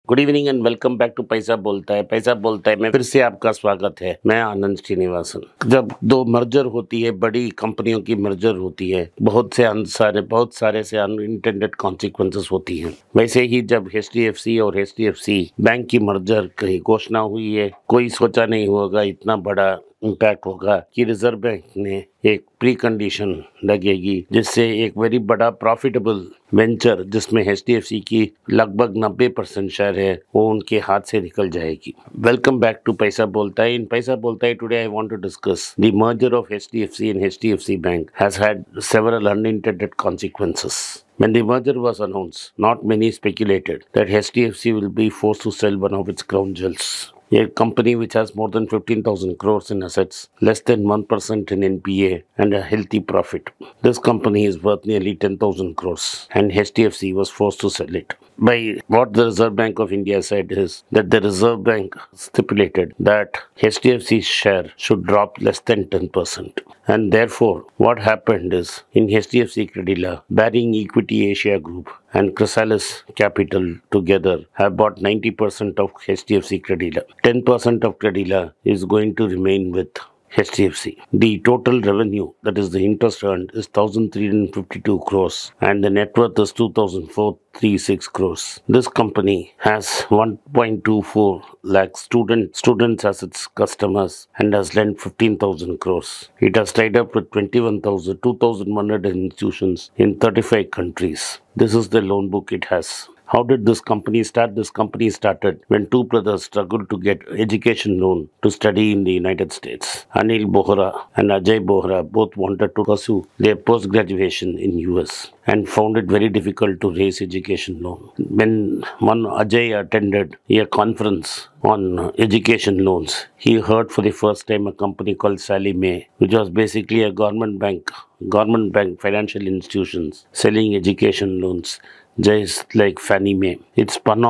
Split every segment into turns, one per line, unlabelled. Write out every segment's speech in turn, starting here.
Good evening and welcome back to Paisa Bolta है। पैसा बोलता है में फिर से आपका स्वागत है। मैं आनंद श्रीनिवासन। जब दो मर्जर होती है, बड़ी कंपनियों की मर्जर होती है, बहुत सारे से अनइंटेंडेड कॉन्सिक्वेंसेस होती हैं। वैसे ही जब HDFC और HDFC बैंक की मर्जर की घोषणा हुई है, कोई सोचा नहीं होगा इतना बड़ा इम्पैक्ट होगा कि रिजर्व बैंक ने एक प्री कंडीशन लगेगी जिससे एक वेरी बड़ा प्रॉफिटेबल वेंचर जिसमें HDFC की लगभग 90% शेयर है वो उनके हाथ से निकल जाएगी। Welcome back to Paisa Bolta है। इन Paisa Bolta Hai today I want to discuss the merger of HDFC and HDFC Bank has had several unintended consequences. When the merger was announced, not many speculated that HDFC will be forced to sell one of its crown jewels. A company which has more than 15,000 crores in assets, less than 1% in NPA, and a healthy profit. This company is worth nearly 10,000 crores, and HDFC was forced to sell it. By what the Reserve Bank of India said is that the Reserve Bank stipulated that HDFC's share should drop less than 10%. And therefore, what happened is in HDFC Credila, Baring Equity Asia Group and Chrysalis Capital together have bought 90% of HDFC Credila. 10% of Credila is going to remain with HDFC. The total revenue, that is the interest earned, is 1,352 crores and the net worth is 2,436 crores. This company has 1.24 lakh students as its customers and has lent 15,000 crores. It has tied up with 2,100 institutions in 35 countries. This is the loan book it has. How did this company start? This company started when two brothers struggled to get education loan to study in the United States. Anil Bohra and Ajay Bohra both wanted to pursue their post-graduation in US and found it very difficult to raise education loan. When one Ajay attended a conference on education loans, he heard for the first time a company called Sallie Mae, which was basically a government bank financial institutions selling education loans, just like Fannie Mae. It's one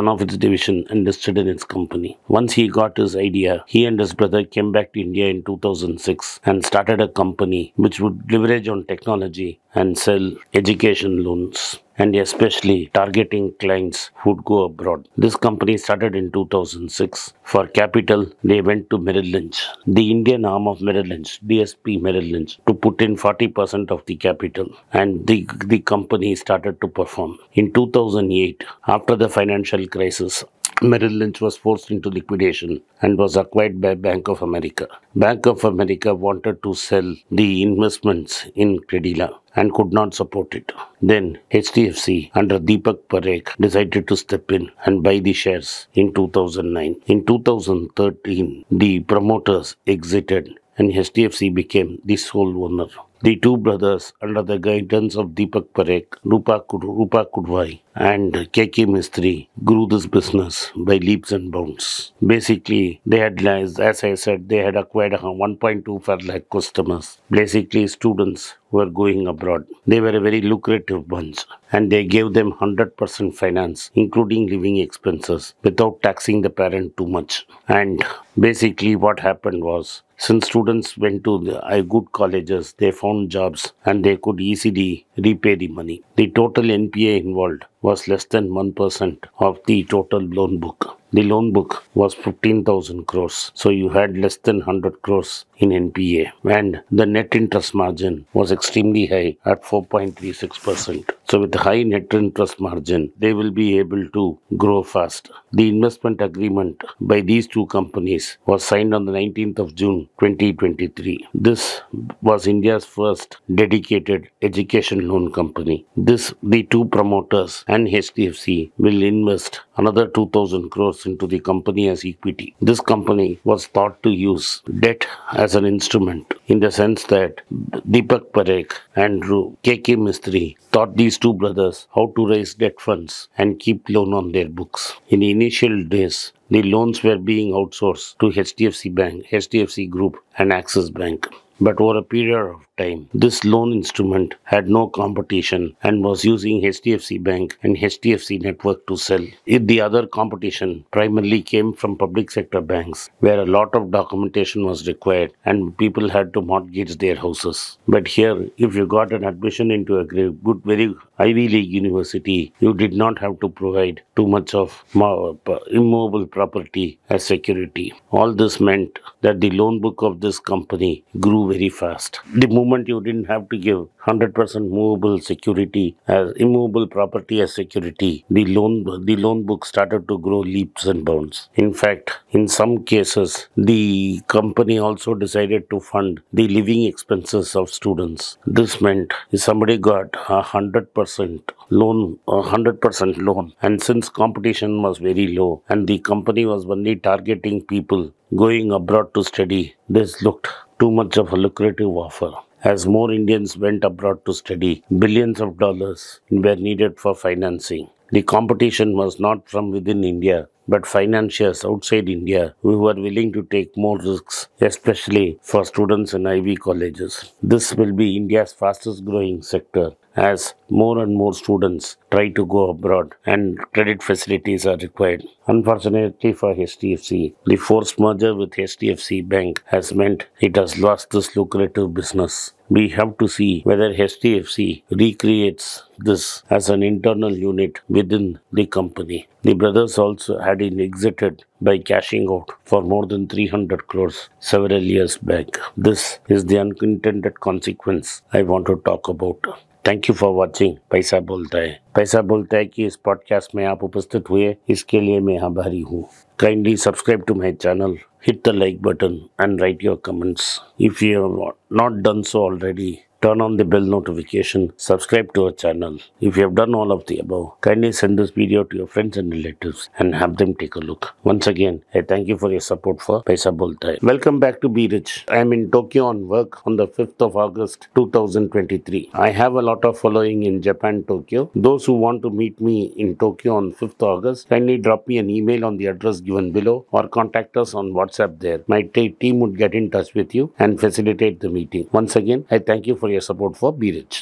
of its division and listed in its company. Once he got his idea, he and his brother came back to India in 2006 and started a company which would leverage on technology and sell education loans, and especially targeting clients who would go abroad. This company started in 2006. For capital, they went to Merrill Lynch, the Indian arm of Merrill Lynch, DSP Merrill Lynch, to put in 40% of the capital, and the company started to perform. In 2008, after the financial crisis, Merrill Lynch was forced into liquidation and was acquired by Bank of America. Bank of America wanted to sell the investments in Credila and could not support it. Then HDFC under Deepak Parekh decided to step in and buy the shares in 2009. In 2013, the promoters exited and HDFC became the sole owner. The two brothers, under the guidance of Deepak Parekh, Rupa Kudwai, and KK Mistry, grew this business by leaps and bounds. Basically, they had, as I said, they had acquired 1.25 lakh customers, basically students who were going abroad. They were a very lucrative bunch, and they gave them 100% finance, including living expenses, without taxing the parent too much. And basically, what happened was, since students went to the good colleges, they found jobs and they could easily repay the money. The total NPA involved was less than 1% of the total loan book. The loan book was 15,000 crores. So you had less than 100 crores in NPA. And the net interest margin was extremely high at 4.36%. So with high net interest margin, they will be able to grow fast. The investment agreement by these two companies was signed on the 19th of June 2023. This was India's first dedicated education loan company. The two promoters and HDFC will invest another 2,000 crores into the company as equity. This company was thought to use debt as an instrument, in the sense that Deepak Parekh and KK Mistry taught these two brothers how to raise debt funds and keep loan on their books. In the initial days, the loans were being outsourced to HDFC Bank, HDFC Group, and Axis Bank. But over a period of time. This loan instrument had no competition and was using HDFC Bank and HDFC network to sell. The other competition primarily came from public sector banks, where a lot of documentation was required and people had to mortgage their houses. But here, if you got an admission into a good, very Ivy League university, you did not have to provide too much of immovable property as security. All this meant that the loan book of this company grew very fast. The moment you didn't have to give 100% movable security as immovable property as security, the loan book started to grow leaps and bounds. In fact, in some cases, the company also decided to fund the living expenses of students. This meant if somebody got 100% loan, and since competition was very low and the company was only targeting people going abroad to study, this looked too much of a lucrative offer. As more Indians went abroad to study, billions of dollars were needed for financing. The competition was not from within India, but financiers outside India who were willing to take more risks, especially for students in Ivy colleges. This will be India's fastest growing sector as more and more students try to go abroad and credit facilities are required. Unfortunately for HDFC, the forced merger with HDFC Bank has meant it has lost this lucrative business. We have to see whether HDFC recreates this as an internal unit within the company. The brothers also had exited by cashing out for more than 300 crores several years back. This is the unintended consequence I want to talk about. Thank you for watching पैसा बोलता है। पैसा बोलता है कि इस podcast में आप उपस्थित हुए, इसके लिए मैं आभारी हूँ। Kindly subscribe to my channel, hit the like button and write your comments. If you have not done so already, turn on the bell notification, subscribe to our channel. If you have done all of the above, kindly send this video to your friends and relatives and have them take a look. Once again, I thank you for your support for Paisa Bolta Hai. Welcome back to Be Rich. I am in Tokyo on work on the 5th of August 2023. I have a lot of following in Japan, Tokyo. Those who want to meet me in Tokyo on 5th August, kindly drop me an email on the address given below or contact us on WhatsApp there. My team would get in touch with you and facilitate the meeting. Once again, I thank you for your support for Be Rich.